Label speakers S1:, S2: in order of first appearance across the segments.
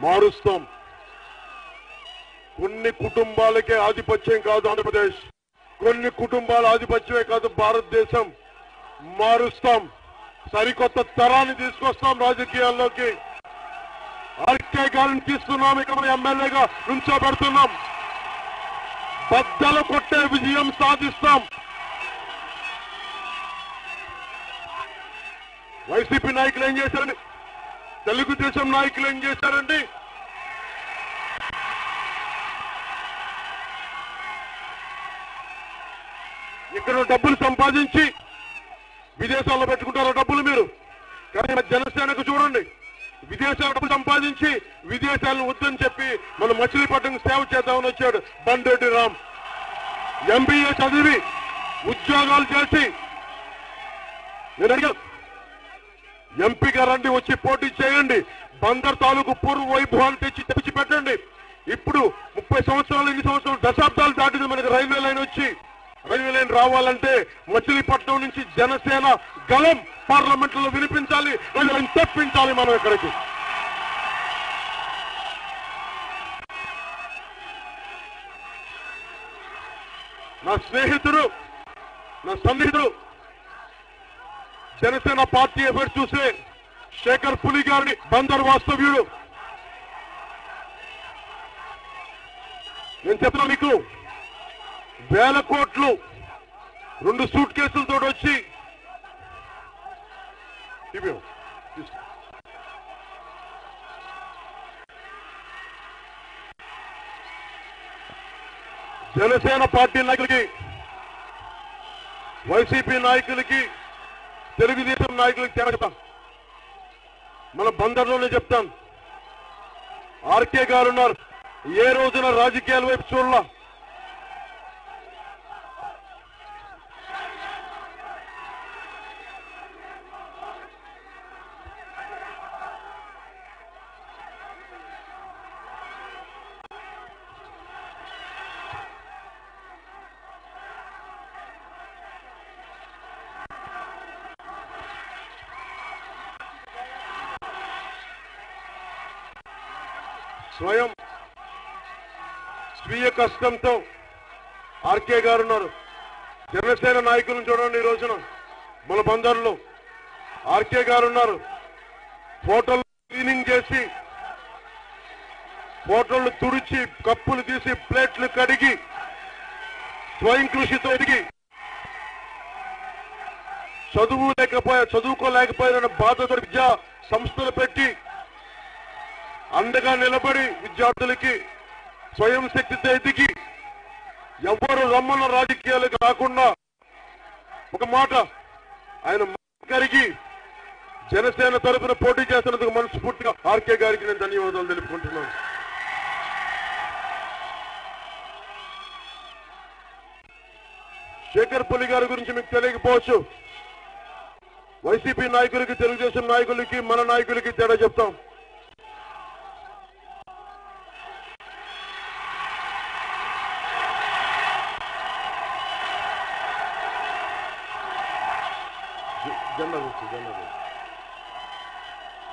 S1: మారుస్తాం. కొన్ని కుటుంబాలకే ఆధిపత్యం కాదు ఆంధ్రప్రదేశ్, కొన్ని కుటుంబాల ఆధిపత్యమే కాదు భారతదేశం. మారుస్తాం. సరికొత్త తరాన్ని తీసుకొస్తాం రాజకీయాల్లోకి. ఆర్కే గారిని తీస్తున్నాం, ఇక మన ఎమ్మెల్యేగా నుంచోబెడుతున్నాం. బద్దలు కొట్టే విజయం సాధిస్తాం. వైసీపీ నాయకులు ఏం చేశారండి? తెలుగుదేశం నాయకులు ఏం చేశారండి? ఇక్కడ డబ్బులు సంపాదించి విదేశాల్లో పెట్టుకుంటారో డబ్బులు మీరు. కానీ జనసేనకు చూడండి, విదేశాల డబ్బులు సంపాదించి విదేశాలను వద్దని చెప్పి మన మచిలీపట్నం సేవ చేద్దామని వచ్చాడు బండెడ్డి రామ్. ఎంబీఏ చదివి ఉద్యోగాలు చేసి నేను అడిగా, ఎంపీగా రండి, వచ్చి పోటీ చేయండి, బందర్ తాలూకు పూర్వ వైభవాన్ని తెచ్చి పెట్టండి. ఇప్పుడు 30 సంవత్సరాలు, 2 సంవత్సరాలు, దశాబ్దాలు దాటింది మనకి రైల్వే లైన్ వచ్చి. రైల్వే లైన్ రావాలంటే మచిలీపట్నం నుంచి జనసేన గలం పార్లమెంట్ లో వినిపించాలి, రైల్వే లైన్ తెప్పించాలి మనం ఇక్కడికి. నా స్నేహితుడు, నా సన్నిహితుడు, జనసేన పార్టీ ఎఫర్ చూసే శేఖర్ పులి గారిని, బందర్ వాస్తవ్యుడు. నేను చెప్తున్నా మీకు, 1000 కోట్లు 2 సూట్ కేసులతో వచ్చి జనసేన పార్టీ నాయకులకి, వైసీపీ నాయకులకి, తెలుగుదేశం నాయకులకి చెప్తాను, మన బందర్లోనే చెప్తాను. ఆర్కే గారు ఉన్నారు, ఏ రోజున రాజకీయాల వైపు చూడాల. స్వయం స్వీయ కష్టంతో ఆర్కే గారు ఉన్నారు. జనసేన నాయకులను చూడండి, ఈ రోజున మన బందర్లో ఆర్కే గారు ఉన్నారు. హోటల్ క్లీనింగ్ చేసి, హోటళ్లు తుడిచి, కప్పులు తీసి, ప్లేట్లు కడిగి, స్వయం కృషితో ఎదిగి, చదువుకోలేకపోయిన బాధతో విద్యా సంస్థలు పెట్టి అండగా నిలబడి విద్యార్థులకి స్వయం శక్తితో ఎదిగి, ఎవరు రమ్మన్న రాజకీయాలకు రాకుండా ఒక మాట ఆయన కరిగి జనసేన తరఫున పోటీ చేస్తున్నందుకు మనస్ఫూర్తిగా ఆర్కే గారికి నేను ధన్యవాదాలు తెలుపుకుంటున్నాను. శేఖర్ పులి గారి గురించి మీకు తెలియకపోవచ్చు. వైసీపీ నాయకులకి, తెలుగుదేశం నాయకులకి, మన నాయకులకి తేడా చెప్తాం.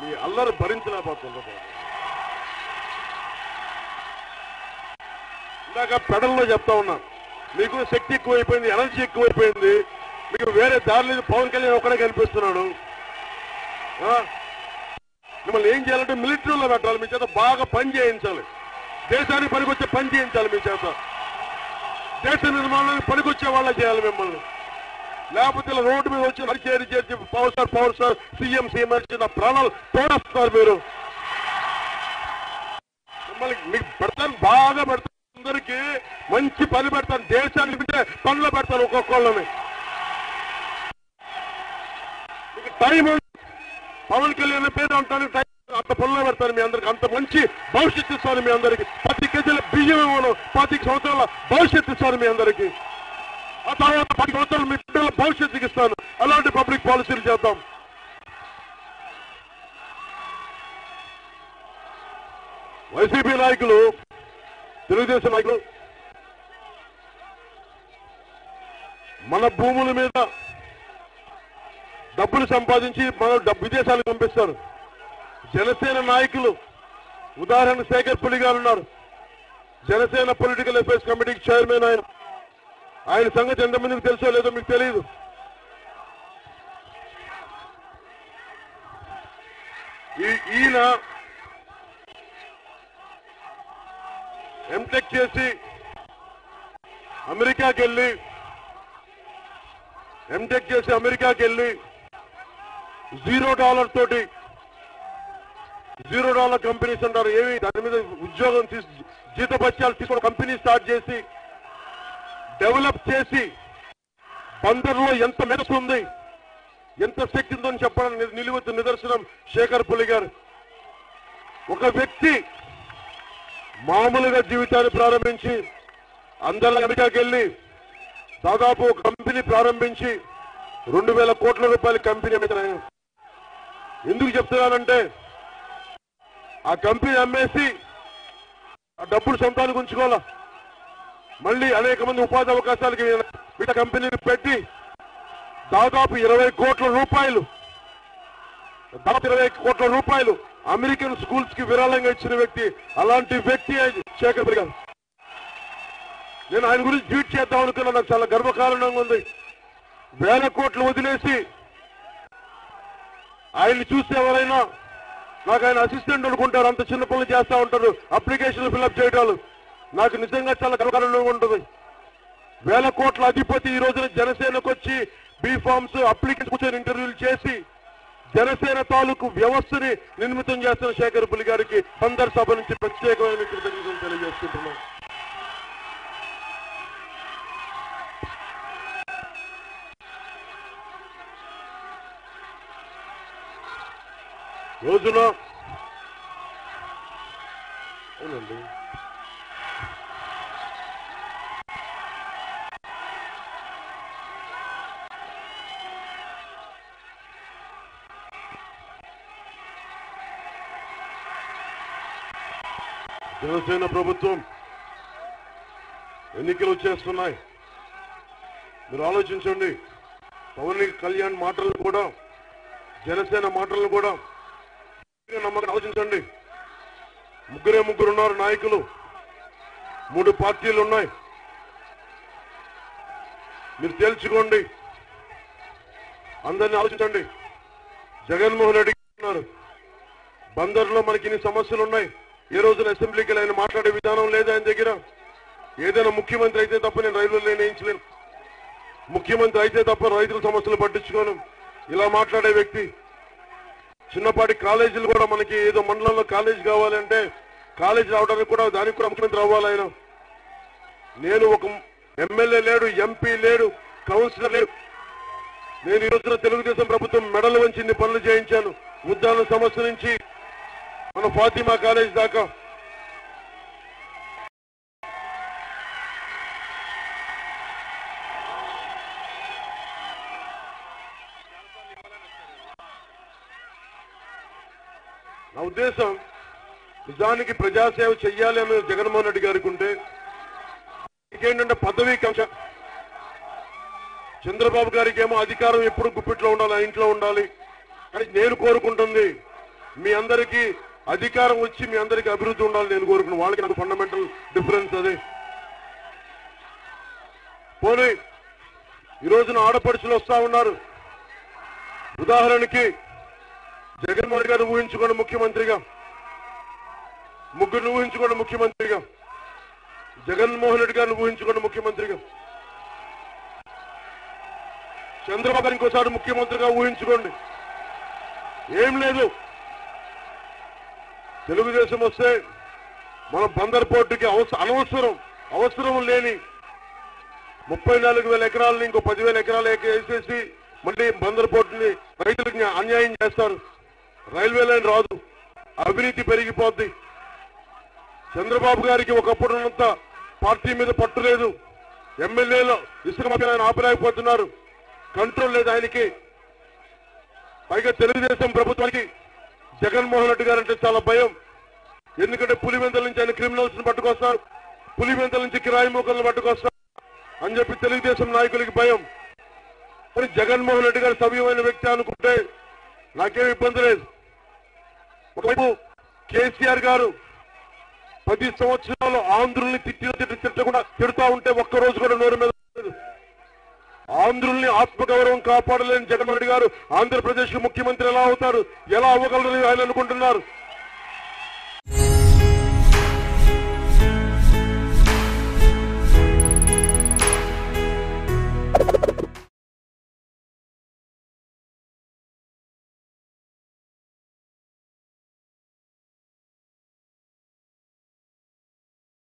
S1: మీ అల్లరి భరించలేకపోతున్నా. ఇందాక పెడల్లో చెప్తా ఉన్నా, మీకు శక్తి ఎక్కువైపోయింది, ఎనర్జీ ఎక్కువైపోయింది, మీకు వేరే దారి లేదు. పవన్ కళ్యాణ్ ఒక్కడే కనిపిస్తున్నాడు. మిమ్మల్ని ఏం చేయాలంటే మిలిటరీలో పెట్టాలి, మీ చేత బాగా పని చేయించాలి, దేశానికి పనికొచ్చే పని చేయించాలి, మీ చేత దేశ నిర్మాణానికి పనికొచ్చే వాళ్ళ చేయాలి మిమ్మల్ని. లేకపోతే ఇలా రోడ్డు మీద వచ్చి చేరి పవర్ సార్ సీఎం నా ప్రాణాలు తోడేస్తారు మీరు. మిమ్మల్ని మీకు పెడతాను, బాగా పెడతాను, అందరికీ మంచి పని పెడతాను, దేశానికి బిడ్డ పనులు పెడతాను ఒక్కొక్కళ్ళని. మీకు టైం పవన్ కళ్యాణ్ పేరు అంటాను, టైం అంత పనులు పెడతాను మీ అందరికి, అంత మంచి భవిష్యత్తు ఇస్తాను మీ అందరికి. 10 కేజీల బియ్యం ఇవ్వను, 25 సంవత్సరాల భవిష్యత్తు ఇస్తాను మీ అందరికి. ఆ తర్వాత 10 సంవత్సరాలు మీ పిల్లల భవిష్యత్తుకి ఇస్తాను. అలాంటి పబ్లిక్ పాలసీలు చేద్దాం. వైసీపీ నాయకులు, తెలుగుదేశం నాయకులు మన భూముల మీద డబ్బులు సంపాదించి మన విదేశాలకు పంపిస్తారు. జనసేన నాయకులు ఉదాహరణ శేఖర్ పులి గారు ఉన్నారు, జనసేన పొలిటికల్ అఫైర్స్ కమిటీకి చైర్మన్. ఆయన సంగతి ఎంతమందికి తెలుసో లేదో మీకు తెలియదు. ఈయన ఎంటెక్ చేసి అమెరికాకి వెళ్ళి $0 తోటి $0 కంపెనీస్ అంటారు, ఏమి దాని మీద ఉద్యోగం జీతభత్యాలు తీసుకుని కంపెనీ స్టార్ట్ చేసి డెవలప్ చేసి బందర్లో ఎంత మెదడు ఉంది, ఎంత శక్తి ఉందని చెప్పడానికి నిలువెత్తు నిదర్శనం శేఖర్ పులి గారు. ఒక వ్యక్తి మామూలుగా జీవితాన్ని ప్రారంభించి అందరూ అమెరికాకి వెళ్ళి దాదాపు ఒక కంపెనీ ప్రారంభించి 2,000 కోట్ల రూపాయల కంపెనీ అమ్మిన. ఎందుకు చెప్తున్నానంటే ఆ కంపెనీ అమ్మేసి ఆ డబ్బులు సొంతానికి ఉంచుకోవాలా, మళ్ళీ అనేక మంది ఉపాధి అవకాశాలకి మిగతా కంపెనీలు పెట్టి దాదాపు 20 కోట్ల రూపాయలు అమెరికన్ స్కూల్స్ కి విరాళంగా ఇచ్చిన వ్యక్తి. అలాంటి వ్యక్తి శేఖర్ పులి గారు. నేను ఆయన గురించి ట్వీట్ చేద్దాం అనుకున్నా, నాకు చాలా గర్వకారణంగా ఉంది. 1,000 కోట్లు వదిలేసి ఆయన్ని చూస్తే ఎవరైనా నాకు ఆయన అసిస్టెంట్ అనుకుంటారు, అంత చిన్న పనులు చేస్తా ఉంటారు, అప్లికేషన్లు ఫిల్అప్ చేయడాలు. నాకు నిజంగా చాలా గర్వకారణంగా ఉంటుంది. 1,000 కోట్ల అధిపతి ఈ రోజున జనసేనకు వచ్చి బీఫామ్స్ అప్లికేషన్ కూర్చొని ఇంటర్వ్యూలు చేసి జనసేన తాలూకు వ్యవస్థని నిర్మితం చేస్తున్న శేఖర్ పులి గారికి అందరి సభ నుంచి ప్రత్యేకమైన కృతజ్ఞతలు తెలియజేసుకుంటున్నాను. రోజున అవునండి జనసేన ప్రభుత్వం ఎన్నికలు వచ్చేస్తున్నాయి. మీరు ఆలోచించండి, పవన్ కళ్యాణ్ మాటలను కూడా జనసేన మాటలను కూడా నమ్మకం ఆలోచించండి. ముగ్గురు ఉన్నారు నాయకులు, 3 పార్టీలు ఉన్నాయి. మీరు తేల్చుకోండి, అందరినీ ఆలోచించండి. జగన్మోహన్ రెడ్డి ఉన్నారు, బందర్లో మనకి ఇన్ని సమస్యలు ఉన్నాయి. ఏ రోజున అసెంబ్లీకి ఆయన మాట్లాడే విధానం లేదు ఆయన దగ్గర. ఏదైనా ముఖ్యమంత్రి అయితే తప్ప నేను రైతులు నిర్ణయించలేను, ముఖ్యమంత్రి అయితే తప్ప రైతుల సమస్యలు పట్టించుకోను. ఇలా మాట్లాడే వ్యక్తి. చిన్నపాటి కాలేజీలు కూడా మనకి ఏదో మండలంలో కాలేజీ కావాలంటే కాలేజీ రావడానికి కూడా దానికి కూడా ముఖ్యమంత్రి అవ్వాలి ఆయన. నేను ఒక ఎమ్మెల్యే లేడు, ఎంపీ లేడు, కౌన్సిలర్ లేడు. నేను ఈ రోజున తెలుగుదేశం ప్రభుత్వం మెడలు వంచి ఇన్ని పనులు చేయించాను. ఉద్దాన సమస్య నుంచి మన ఫాతిమా కాలేజ్ దాకా. నా ఉద్దేశం నిజానికి ప్రజాసేవ చెయ్యాలి అని జగన్మోహన్ రెడ్డి గారికి ఉంటే ఇంకేంటంటే పదవీ కాంక్ష. చంద్రబాబు గారికి ఏమో అధికారం ఎప్పుడు గుప్పిట్లో ఉండాలి, ఇంట్లో ఉండాలి. కానీ నేను కోరుకుంటుంది మీ అందరికీ అధికారం వచ్చి మీ అందరికీ అభివృద్ధి ఉండాలి నేను కోరుకున్నాను. వాళ్ళకి నాకు ఫండమెంటల్ డిఫరెన్స్ అదే. పోనీ ఈ రోజున ఆడపడుచులు వస్తా ఉన్నారు. ఉదాహరణకి జగన్మోహన్ రెడ్డి గారు ఊహించుకోండి ముఖ్యమంత్రిగా, ముగ్గురు ఊహించుకోండి ముఖ్యమంత్రిగా, జగన్మోహన్ రెడ్డి గారిని ఊహించుకోండి ముఖ్యమంత్రిగా, చంద్రబాబు గారు ఇంకోసారి ముఖ్యమంత్రిగా ఊహించుకోండి. ఏం లేదు, తెలుగుదేశం వస్తే మన బందర్ పోర్టుకి అవసరం లేని 34,000 ఎకరాలని ఇంకో 10,000 ఎకరాలు వేసేసి మళ్ళీ బందర్ పోర్టుని రైతులకి అన్యాయం చేస్తారు. రైల్వే లైన్ రాదు, అవినీతి పెరిగిపోద్ది. చంద్రబాబు గారికి ఒకప్పుడు ఉన్నంత పార్టీ మీద పట్టు లేదు. ఎమ్మెల్యేలు ఇసుక మాఫియా ఆయన ఆపలేకపోతున్నారు, కంట్రోల్ లేదు ఆయనకి. పైగా తెలుగుదేశం ప్రభుత్వానికి జగన్మోహన్ రెడ్డి గారు అంటే చాలా భయం. ఎందుకంటే పులివెందుల నుంచి ఆయన క్రిమినల్స్ ని పట్టుకొస్తారు, పులివెందుల నుంచి కిరాయి మూకలను పట్టుకొస్తారు అని చెప్పి తెలుగుదేశం నాయకులకి భయం. కానీ జగన్మోహన్ రెడ్డి గారు సవ్యమైన వ్యక్తి అనుకుంటే నాకేం ఇబ్బంది లేదు. ఒకవైపు కేసీఆర్ గారు 10 సంవత్సరాలు ఆంధ్రుల్ని తిట్టకుండా తిడుతా ఉంటే ఒక్కరోజు కూడా నోరు మీద ఆంధ్రుల్ని ఆత్మగౌరవం కాపాడలేని జగన్మోహన్ రెడ్డి గారు ఆంధ్రప్రదేశ్ ముఖ్యమంత్రి ఎలా అవుతారు, ఎలా అవ్వగలరు ఆయన అనుకుంటున్నారు.